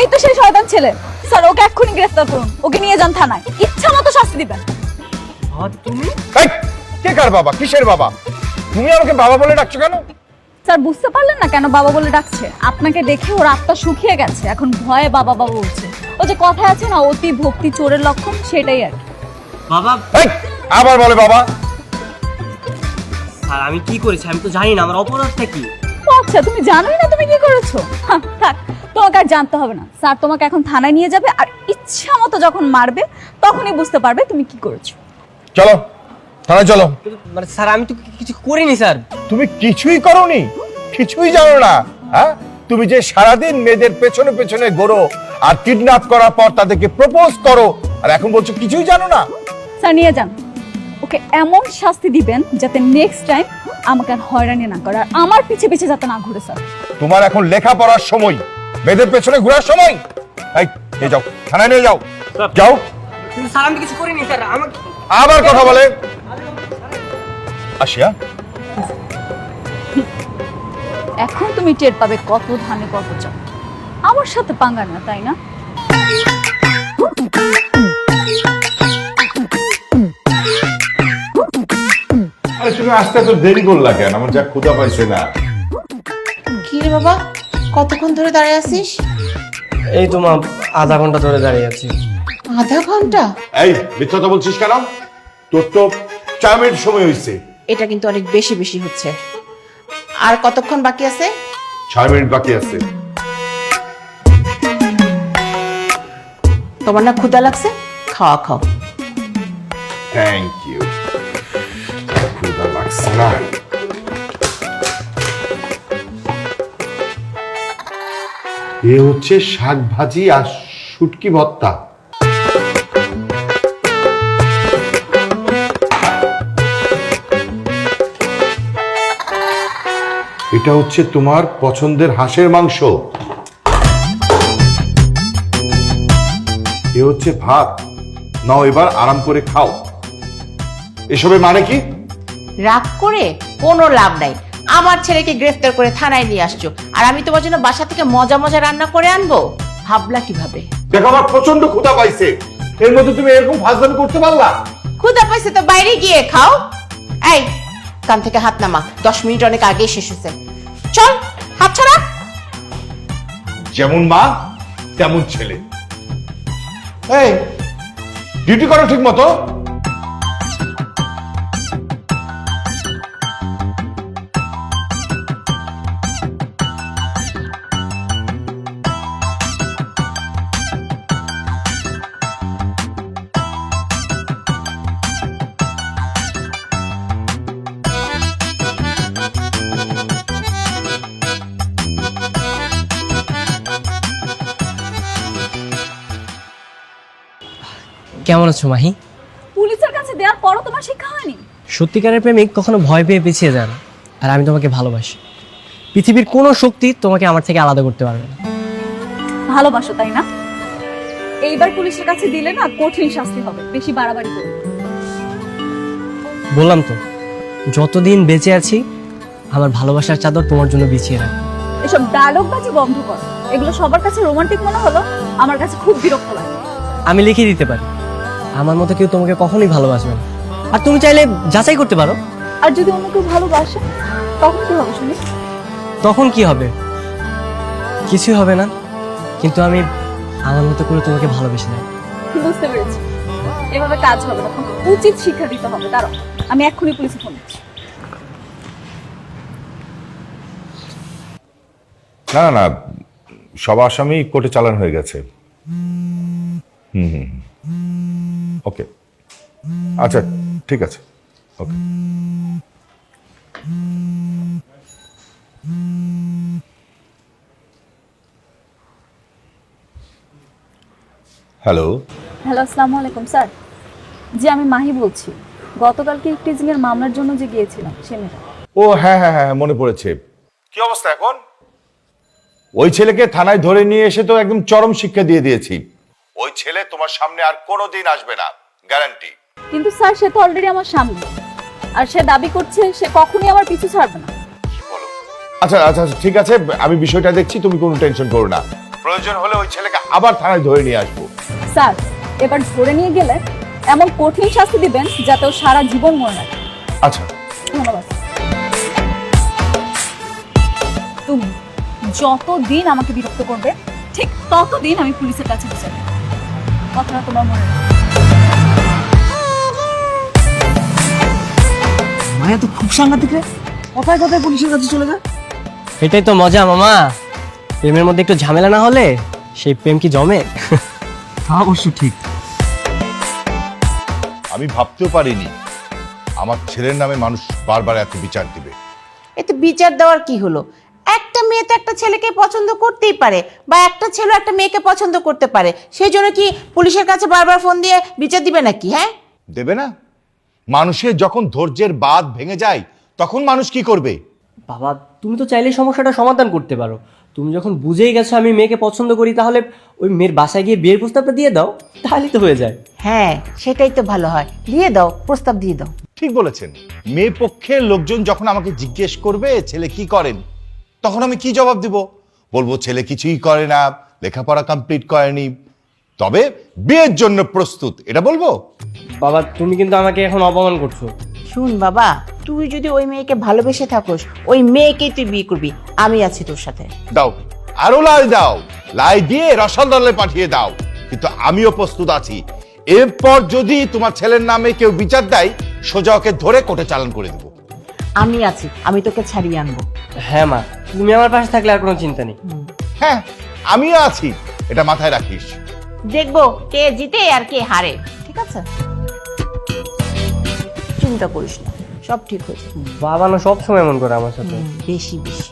এই তো সেই শয়তান ছেলে। স্যার ওকে এক্ষুনি গ্রেফতার করুন, ওকে নিয়ে যান থানায়, ইচ্ছা মতো শাস্তি দিবেন। তুমি কে কার বাবা, কিসের বাবা? তুমি আমাকে বাবা বলে ডাকছো কেন? স্যার বুঝতে পারলেন না কেন বাবা বলে ডাকছে? আপনাকে দেখে ওর আত্মা শুকিয়ে গেছে, এখন ভয়ে বাবা বাবা বলছে। ও যে কথায় আছে না, অতি ভক্তি চোরের লক্ষণ, সেটাই আর কি। বাবা আবার বলে বাবা। স্যার আমি কি করেছি আমি তো জানি না, আমার অপরাধটা কি? ও আচ্ছা, তুমি জানোই না তুমি কি করেছো? থাক, তোমাকে আর জানতে হবে না। স্যার তোমাকে এখন থানায় নিয়ে যাবে, আর ইচ্ছা মতো যখন মারবে তখনই বুঝতে পারবে তুমি কি করেছো। চলো থানায় চলো। মানে স্যার আমি তো কিছু করিনি স্যার। তুমি কিছুই করোনি, কিছুই জানো না? হ্যাঁ, তুমি যে সারাদিন মেয়েদের পেছনে পেছনে ঘোরো আর কিডন্যাপ করার পর তাদেরকে প্রপোজ করো, আর এখন বলছো কিছুই জানো না। স্যার নিয়ে যান, ওকে এমন শাস্তি দিবেন যাতে নেক্সট টাইম আমাকে আর হয়রানি না করে, আর আমার পিছে পিছে যাতে না ঘুরে। স্যার তোমার এখন লেখাপড়ার সময়, মেয়েদের পেছনে ঘোরার সময়। এই নিয়ে যাও, থানায় নিয়ে যাও, যাও। কিন্তু স্যার আমি কিছু করিনি স্যার। আমাকে আবার কথা বলে আসিয়া। এখন তুমি টের পাবে কত ধানে কত চাল। আমার সাথে পাঙ্গা না, তাই না? আরে তুমি আসতে এত দেরি করলা কেন? আমার যা ক্ষুধা পাইছে না। কি রে বাবা, কতক্ষণ ধরে দাঁড়িয়ে আছিস? এই তো মা, আধা ঘন্টা ধরে দাঁড়িয়ে আছি। আধা ঘন্টা? এই মিথ্যা কথা বলছিস কেন? তোর তো 4 মিনিট সময় হয়েছে। এটা কিন্তু অনেক বেশি বেশি হচ্ছে। আর কতক্ষণ বাকি আছে? 6 মিনিট বাকি আছে। তোমার না ক্ষুধা লাগছে? খাওয়া খাও। Thank you. ক্ষুধা লাগছে না। এ হচ্ছে শাক ভাজি আর শুটকি ভর্তা। এটা হচ্ছে তোমার পছন্দের হাঁসের মাংস। এ হচ্ছে ভাত। নাও এবার আরাম করে খাও। এসবের মানে কি? রাগ করে কোনো লাভ নাই। আমার ছেলেকে গ্রেফতার করে থানায় নিয়ে আসছো, আর আমি তোমার জন্য বাসা থেকে মজা মজা রান্না করে আনবো? ভাবলা কিভাবে? দেখো আমার প্রচন্ড ক্ষুধা পাইছে, এর মধ্যে তুমি এরকম ফাজলামি করতে পারলা? ক্ষুধা পাইছে তো বাইরে গিয়ে খাও। এই কান থেকে হাত নামা, 10 মিনিট অনেক আগে শেষ হয়েছে। চল হাত ছাড়া। যেমন মা তেমন ছেলে। এই ডিউটি করো ঠিক মতো। কেমন আছো মাহি? পুলিশের কাছে দেওয়ার পরও তোমার শিক্ষা হয়নি? সত্যিকারের প্রেমিক কখনো ভয় পেয়ে পিছিয়ে যায় না, আর আমি তোমাকে ভালোবাসি। পৃথিবীর কোনো শক্তি তোমাকে আমার থেকে আলাদা করতে পারবে না। ভালোবাসো তাই না? এইবার পুলিশের কাছে দিলে না কঠিন শাস্তি হবে, বেশি বাড়াবাড়ি করবে। বললাম তো, যতদিন বেঁচে আছি আমার ভালোবাসার চাদর তোমার জন্য বিছিয়ে রাখবো। এসব ডায়লগ বাজি বন্ধ করো, এগুলো সবার কাছে রোমান্টিক মনে হলো, আমার কাছে খুব বিরক্ত লাগে। আমি লিখে দিতে পারি, আমার মতো কেউ তোমাকে কখনোই ভালোবাসবে না। আর তুমি চাইলে যাচাই করতে পারো। আর যদি অন্য কেউ ভালোবাসে তখন কি হবে শুনি? তখন কি হবে? কিছুই হবে না, কিন্তু আমি আমার মতো করে তোমাকে ভালোবেসে নেব। বুঝতে পেরেছি, এভাবে কাজ হবে না, উচিত শিক্ষা দিতে হবে। দাঁড়াও, আমি এক্ষুনি পুলিশে ফোন দিচ্ছি। না না না, সব আসামি কোর্টে চালান হয়ে গেছে। ওকে, আচ্ছা ঠিক আছে, ওকে। হ্যালো। হ্যালো, আসসালামু আলাইকুম স্যার। জি আমি মাহি বলছি, গতকালকে টিচিং এর মামলার জন্য যে গিয়েছিলাম সে মেয়েটা। ও হ্যাঁ হ্যাঁ হ্যাঁ, মনে পড়েছে। কি অবস্থা এখন? ওই ছেলেকে থানায় ধরে নিয়ে এসে তো একদম চরম শিক্ষা দিয়ে দিয়েছি। ওই ছেলে তোমার সামনে আর কোনোদিন আসবে না, গ্যারান্টি। কিন্তু স্যার সে তো অলরেডি আমার সামনে, আর সে দাবি করছে সে কখনোই আমার পিছু ছাড়বে না। আচ্ছা আচ্ছা ঠিক আছে, আমি বিষয়টা দেখছি, তুমি কোনো টেনশন করো না। প্রয়োজন হলে ওই ছেলেকে আবার থানায় ধরে নিয়ে আসবো। স্যার এবার ধরে নিয়ে গেলে এমন কঠিন শাস্তি দিবেন যাতে ও সারা জীবন মনে রাখে। আচ্ছা, ধন্যবাদ। তুমি যতদিন আমাকে বিরক্ত করবে ঠিক ততদিন আমি পুলিশের কাছে বিচার দেব। কথাটা তোমার মনে রাখবে। মায়া তো খুব সাংঘাতিক রে, কথায় কথায় পুলিশের কাছে চলে যায়। এটাই তো মজা মামা, প্রেমের মধ্যে একটু ঝামেলা না হলে সেই প্রেম কি জমে? তা অবশ্য ঠিক। আমি ভাবতেও পারিনি আমার ছেলের নামে মানুষ বারবার এত বিচার দিবে। এতে বিচার দেওয়ার কি হলো? একটা মেয়ে তো একটা ছেলেকে পছন্দ করতেই পারে, বা একটা ছেলে একটা মেয়েকে পছন্দ করতে পারে, সেই জন্য কি পুলিশের কাছে বারবার ফোন দিয়ে বিচার দিবে নাকি? হ্যাঁ, দেবে না? মানুষের যখন ধৈর্যের বাঁধ ভেঙে যায় তখন মানুষ কি করবে? বাবা তুমি তো চাইলে সমস্যাটা সমাধান করতে পারো। তুমি যখন বুঝেই গেছো আমি মেয়েকে পছন্দ করি, তাহলে ওই মেয়ের বাসায় গিয়ে বিয়ের প্রস্তাবটা দিয়ে দাও, তাহলেই তো হয়ে যায়। হ্যাঁ সেটাই তো ভালো হয়, দিয়ে দাও, প্রস্তাব দিয়ে দাও। ঠিক বলেছেন। মেয়ে পক্ষের লোকজন যখন আমাকে জিজ্ঞেস করবে ছেলে কি করেন, তখন আমি কি জবাব দিব? বলবো ছেলে কিছুই করে না, লেখাপড়া কমপ্লিট করেনি, তবে বিয়ের জন্য প্রস্তুত, এটা বলবো? বাবা তুমি কিন্তু আমাকে এখন অপমান করছো। শুন বাবা, তুই যদি ওই মেয়েকে ভালোবেসে থাকোস, ওই মেয়েকেই তুই বিয়ে করবি, আমি আছি তোর সাথে। দাও, আরো লাই দাও, লাই দিয়ে রসদলে পাঠিয়ে দাও, কিন্তু আমিও প্রস্তুত আছি। এরপর যদি তোমার ছেলের নামে কেউ বিচার দেয়, সোজা ওকে ধরে কোর্টে চালান করে দেবো। আমি আছি, আমি তোকে ছাড়িয়ে আনবো। হ্যাঁ মা, তুমি আমার পাশে থাকলে আর কোনো চিন্তা নেই। হ্যাঁ, আমিও আছি, এটা মাথায় রাখিস। দেখবো কে জিতে আর কে হারে, ঠিক আছে? চিন্তা করিস না, সব ঠিক হয়েছে। বাবা না সবসময় এমন করে আমার সাথে। বেশি বেশি